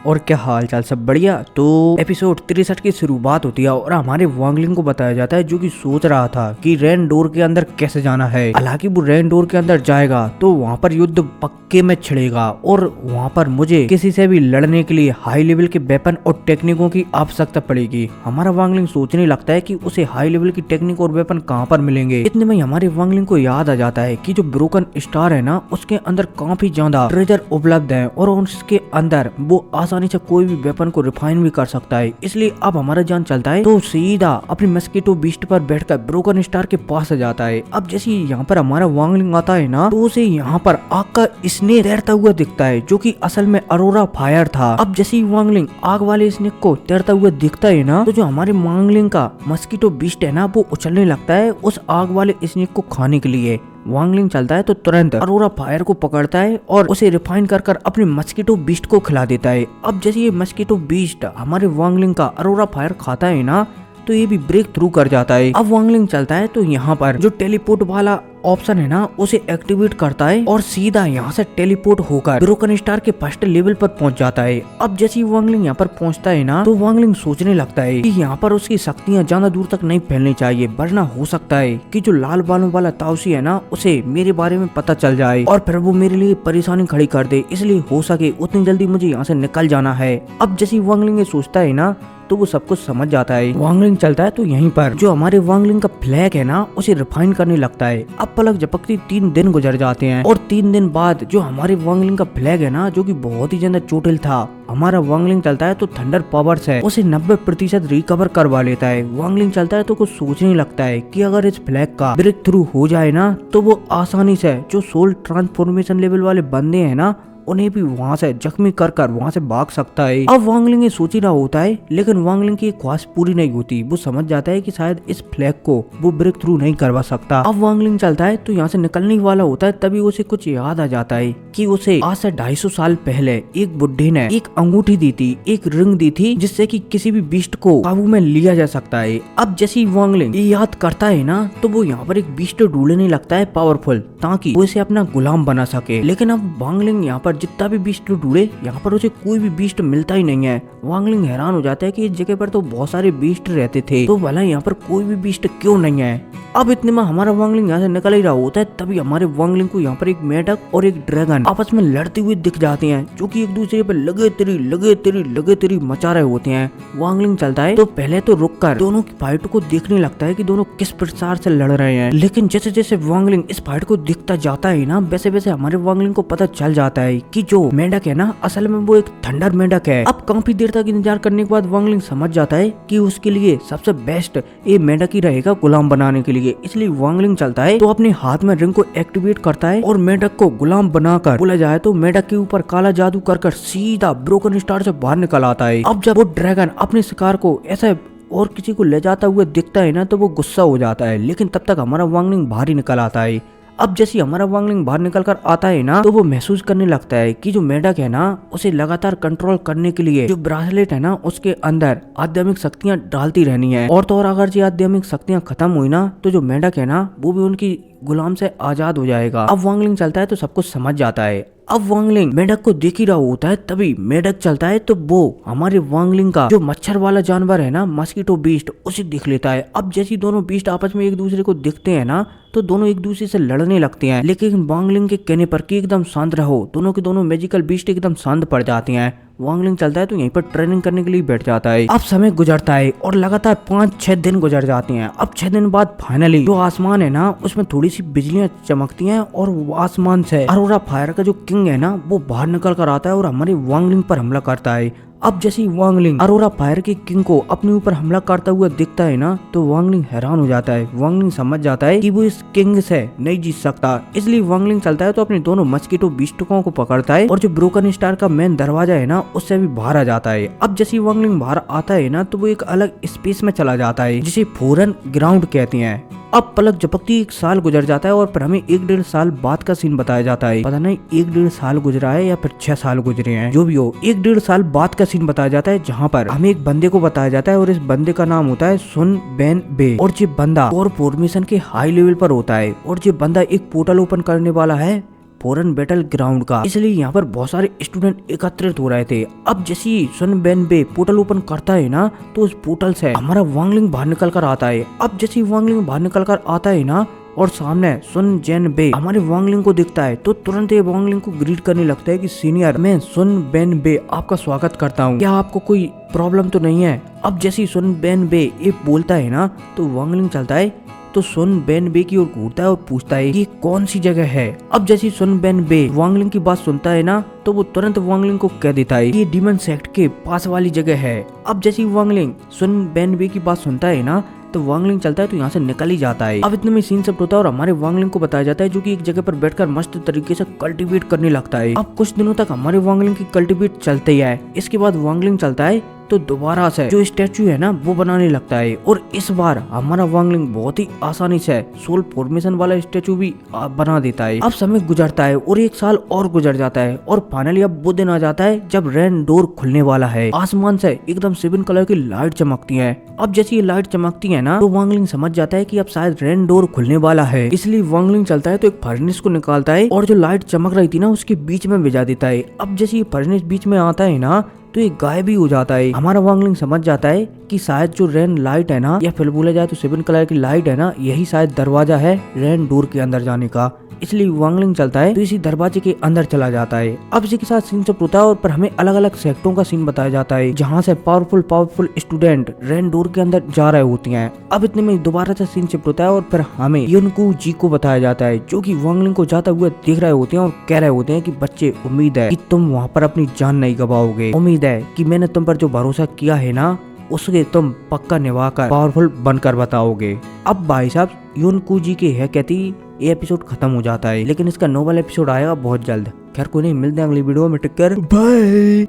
और क्या हाल चाल, सब बढ़िया। तो एपिसोड 63 की शुरुआत होती है और हमारे वांगलिंग को बताया जाता है जो कि सोच रहा था कि रेन डोर के अंदर कैसे जाना है। हालांकि वो रेन डोर के अंदर जाएगा तो वहाँ पर युद्ध पक्के में छिड़ेगा और वहाँ पर मुझे किसी से भी लड़ने के लिए हाई लेवल के वेपन और टेक्निकों की आवश्यकता पड़ेगी। हमारा वांगलिंग सोचने लगता है कि उसे हाई लेवल की टेक्निक और वेपन कहाँ पर मिलेंगे। इतने में हमारे वांगलिंग को याद आ जाता है कि जो ब्रोकन स्टार है ना, उसके अंदर काफी ज्यादा ट्रेजर उपलब्ध है और उसके अंदर वो आसानी से कोई भी वेपन को रिफाइन भी कर सकता है। इसलिए अब हमारा जान चलता है तो सीधा अपनी मस्कीटो बीस्ट पर बैठकर ब्रोकन स्टार के पास आ जाता है। अब जैसे यहाँ पर हमारा वांगलिंग आता है ना, तो उसे यहाँ पर आग का स्नेक तैरता हुआ दिखता है जो कि असल में अरोरा फायर था। अब जैसे ही वांगलिंग आग वाले स्नेक को तैरता हुआ दिखता है ना, तो जो हमारे वांगलिंग का मस्कीटो बीस्ट है ना, वो उछलने लगता है उस आग वाले स्नेक को खाने के लिए। वांगलिंग चलता है तो तुरंत अरोरा फायर को पकड़ता है और उसे रिफाइन कर कर अपने मस्कीटो बीस्ट को खिला देता है। अब जैसे ये मस्कीटो बीस्ट हमारे वांगलिंग का अरोरा फायर खाता है ना, तो ये भी ब्रेक थ्रू कर जाता है। अब वांगलिंग चलता है तो यहाँ पर जो टेलीपोर्ट वाला ऑप्शन है ना, उसे एक्टिवेट करता है और सीधा यहाँ से टेलीपोर्ट होकर ब्रोकन स्टार के फर्स्ट लेवल पर पहुंच जाता है। अब जैसे ही वांगलिंग यहाँ पर पहुंचता है ना, तो वांगलिंग सोचने लगता है कि यहाँ पर उसकी शक्तियाँ ज्यादा दूर तक नहीं फैलनी चाहिए, वरना हो सकता है कि जो लाल बालों वाला ताउसी है ना, उसे मेरे बारे में पता चल जाए और फिर वो मेरे लिए परेशानी खड़ी कर दे। इसलिए हो सके उतनी जल्दी मुझे यहाँ से निकल जाना है। अब जैसे ही वांगलिंग ये सोचता है ना, तो वो सब कुछ समझ जाता है। वांगलिंग चलता है तो यहीं पर जो हमारे वांगलिंग का फ्लैग है ना, उसे रिफाइन करने लगता है। अब पलक झपकती 3 दिन गुजर जाते हैं और 3 दिन बाद जो हमारे वांगलिंग का फ्लैग है ना, जो कि बहुत ही ज्यादा चोटिल था, हमारा वांगलिंग चलता है तो थंडर पावर्स है उसे 90% रिकवर करवा लेता है। वांगलिंग चलता है तो कुछ सोचने लगता है कि अगर इस फ्लैग का ब्रेक थ्रू हो जाए ना, तो वो आसानी से जो सोल ट्रांसफॉर्मेशन लेवल वाले बंदे हैं ना, उन्हें भी वहाँ से जख्मी कर कर वहाँ से भाग सकता है। अब वांगलिंग ये सोच ही रहा होता है, लेकिन वांगलिंग की ख्वाहिश पूरी नहीं होती। वो समझ जाता है कि शायद इस फ्लैग को वो ब्रेक थ्रू नहीं करवा सकता। अब वांगलिंग चलता है तो यहाँ से निकलने वाला होता है, तभी उसे कुछ याद आ जाता है कि उसे आज से 250 साल पहले एक बुड्ढे ने एक अंगूठी दी थी, एक रिंग दी थी, जिससे कि किसी भी बीस्ट को काबू में लिया जा सकता है। अब जैसे ही वांगलिंग ये याद करता है ना, तो वो यहाँ पर एक बीस्ट ढूंढने लगता है पावरफुल, ताकि वो इसे अपना गुलाम बना सके। लेकिन अब वांगलिंग यहाँ पर जितना भी बीस्ट ढूंढे, यहाँ पर उसे कोई भी बीस्ट मिलता ही नहीं है। वांगलिंग हैरान हो जाता है कि इस जगह पर तो बहुत सारे बीस्ट रहते थे, तो भला यहाँ पर कोई भी बीस्ट क्यों नहीं है। अब इतने में हमारा वांगलिंग यहाँ से निकल ही रहा होता है, तभी हमारे वांगलिंग को यहाँ पर एक मेढक और एक ड्रैगन आपस में लड़ते हुए दिख जाते हैं, जो कि एक दूसरे पर लगे तेरी मचा रहे होते हैं। वांगलिंग चलता है तो पहले तो रुककर दोनों की फाइट को देखने लगता है कि दोनों किस प्रकार से लड़ रहे हैं। लेकिन जैसे जैसे वांगलिंग इस फाइट को देखता जाता है ना, वैसे वैसे हमारे वांगलिंग को पता चल जाता है कि जो मेंढक है ना, असल में वो एक थंडर मेंढक है। अब काफी देर तक इंतजार करने के बाद वांगलिंग समझ जाता है कि उसके लिए सबसे बेस्ट ये मेंढक ही रहेगा गुलाम बनाने के लिए। इसलिए वांगलिंग चलता है तो अपने हाथ में रिंग को एक्टिवेट करता है और मेंढक को गुलाम बनाकर, बोला जाए तो मेंढक के ऊपर काला जादू कर सीधा ब्रोकन स्टार से बाहर निकल आता है। अब जब वो ड्रैगन अपने शिकार को ऐसे और किसी को ले जाता हुआ दिखता है ना, तो वो गुस्सा हो जाता है। लेकिन तब तक हमारा वांगलिंग बाहर ही निकल आता है। अब जैसे हमारा वांगलिंग बाहर निकल कर आता है ना, तो वो महसूस करने लगता है कि जो मेंढक है ना, उसे लगातार कंट्रोल करने के लिए जो ब्रासलेट है ना, उसके अंदर आध्यात्मिक शक्तियां डालती रहनी है। और तो और अगर ये आध्यात्मिक शक्तियां खत्म हुई ना, तो जो मेंढक है ना, वो भी उनकी गुलाम से आजाद हो जाएगा। अब वांगलिंग चलता है तो सब कुछ समझ जाता है। अब वांगलिंग मेंढक को देख ही रहा होता है, तभी मेंढक चलता है तो वो हमारे वांगलिंग का जो मच्छर वाला जानवर है ना, मस्कीटो बीस्ट, उसे देख लेता है। अब जैसे दोनों बीस्ट आपस में एक दूसरे को दिखते हैं ना, तो दोनों एक दूसरे से लड़ने लगते हैं। लेकिन वांगलिंग के कहने पर कि एकदम शांत रहो, दोनों के दोनों मैजिकल बीस्ट एकदम शांत पड़ जाते हैं। वांगलिंग चलता है तो यहीं पर ट्रेनिंग करने के लिए बैठ जाता है। अब समय गुजरता है और लगातार 5-6 दिन गुजर जाते हैं। अब 6 दिन बाद फाइनली जो आसमान है ना, उसमें थोड़ी सी बिजलियां चमकती हैं और वो आसमान से अरोरा फायर का जो किंग है ना, वो बाहर निकल कर आता है और हमारी वांगलिंग पर हमला करता है। अब जैसे ही वांगलिंग अरोरा फायर के किंग को अपने ऊपर हमला करता हुआ दिखता है ना, तो वांगलिंग हैरान हो जाता है। वांगलिंग समझ जाता है कि वो इस किंग से नहीं जीत सकता। इसलिए वांगलिंग चलता है तो अपने दोनों मस्कीटो बीस्टकों को पकड़ता है और जो ब्रोकन स्टार का मेन दरवाजा है ना, उससे भी बाहर आ जाता है। अब जैसे ही वांगलिंग बाहर आता है ना, तो वो एक अलग स्पेस में चला जाता है, जिसे फॉरेन ग्राउंड कहते हैं। अब पलक झपकती 1 साल गुजर जाता है और फिर हमें 1-1.5 साल बाद का सीन बताया जाता है। पता नहीं 1-1.5 साल गुजरा है या फिर 6 साल गुजरे हैं, जो भी हो 1-1.5 साल बाद का सीन बताया जाता है, जहाँ पर हमें एक बंदे को बताया जाता है और इस बंदे का नाम होता है सुन बेन बे। और ये बंदा और फॉर्मेशन के हाई लेवल पर होता है और ये बंदा एक पोर्टल ओपन करने वाला है फॉरेन बैटल ग्राउंड का, इसलिए यहाँ पर बहुत सारे स्टूडेंट एकत्रित हो रहे थे। अब जैसे ही सन बेनबे पोर्टल ओपन करता है ना, तो उस पोर्टल से हमारा वांगलिंग बाहर निकल कर आता है। अब जैसे ही वांगलिंग बाहर निकल कर आता है ना, और सामने सुन जेनबे हमारे वांगलिंग को दिखता है, तो तुरंत ये वांगलिंग को ग्रीट करने लगता है कि सीनियर, मैं सुन बेनबे आपका स्वागत करता हूँ, क्या आपको कोई प्रॉब्लम तो नहीं है। अब जैसे ही सुन बेनबे ये बोलता है ना, तो वांगलिंग चलता है, तो सुन बेनबे की ओर घूरता है और पूछता है ये कौन सी जगह है। अब जैसे सुन बेनबे वांगलिंग की बात सुनता है ना, तो वो तुरंत वांगलिंग को कह देता है ये डीमन सेक्ट के पास वाली जगह है। अब जैसे वांगलिंग सुन बेनबे की बात सुनता है ना, तो वांगलिंग चलता है तो यहाँ से निकल ही जाता है। अब इतने में सीन सब होता है और हमारे वांगलिंग को बताया जाता है, जो कि एक जगह पर बैठकर मस्त तरीके से कल्टीवेट करने लगता है। अब कुछ दिनों तक हमारे वांगलिंग की कल्टीवेट चलते ही है। इसके बाद वांगलिंग चलता है तो दोबारा से जो स्टैचू है ना वो बनाने लगता है, और इस बार हमारा वांगलिंग बहुत ही आसानी से सोल फॉर्मेशन वाला स्टैचू भी बना देता है। अब समय गुजरता है और एक साल और गुजर जाता है, और फाइनली अब वो दिन आ जाता है जब रेन डोर खुलने वाला है। आसमान से एकदम 7 कलर की लाइट चमकती है। अब जैसे ये लाइट चमकती है ना, तो वांगलिंग समझ जाता है कि अब शायद रेन डोर खुलने वाला है, इसलिए वांगलिंग चलता है तो एक फर्नेस को निकालता है और जो लाइट चमक रही थी ना उसके बीच में भिजा देता है। अब जैसे ये फर्नेस बीच में आता है ना, तो ये गायब ही हो जाता है। हमारा वांगलिंग समझ जाता है कि शायद जो रेन लाइट है ना, या फिर बोला जाए तो 7 कलर की लाइट है ना, यही शायद दरवाजा है रेन डोर के अंदर जाने का। इसलिए वांगलिंग चलता है तो इसी दरवाजे के अंदर चला जाता है। अब इसी के साथ सीन सब होता है और पर हमें अलग अलग सेक्टरों का सीन बताया जाता है, जहाँ से पावरफुल स्टूडेंट रेन डोर के अंदर जा रहे होते हैं। अब इतने में दोबारा से सीन शिफ्ट होता है और फिर हमें युनको जी को बताया जाता है, जो कि वांगलिंग को जाता हुआ देख रहे होते हैं और कह रहे होते हैं कि बच्चे, उम्मीद है कि तुम वहाँ पर अपनी जान नहीं गवाओगे। उम्मीद है कि मैंने तुम पर जो भरोसा किया है ना, उसके तुम पक्का निभाकर पावरफुल बनकर बताओगे। अब भाई साहब युनको जी के है कहती ये एपिसोड खत्म हो जाता है, लेकिन इसका नोवेल एपिसोड आएगा बहुत जल्द। खैर कोई नहीं, मिलते हैं अगली वीडियो में, टेक केयर, बाय।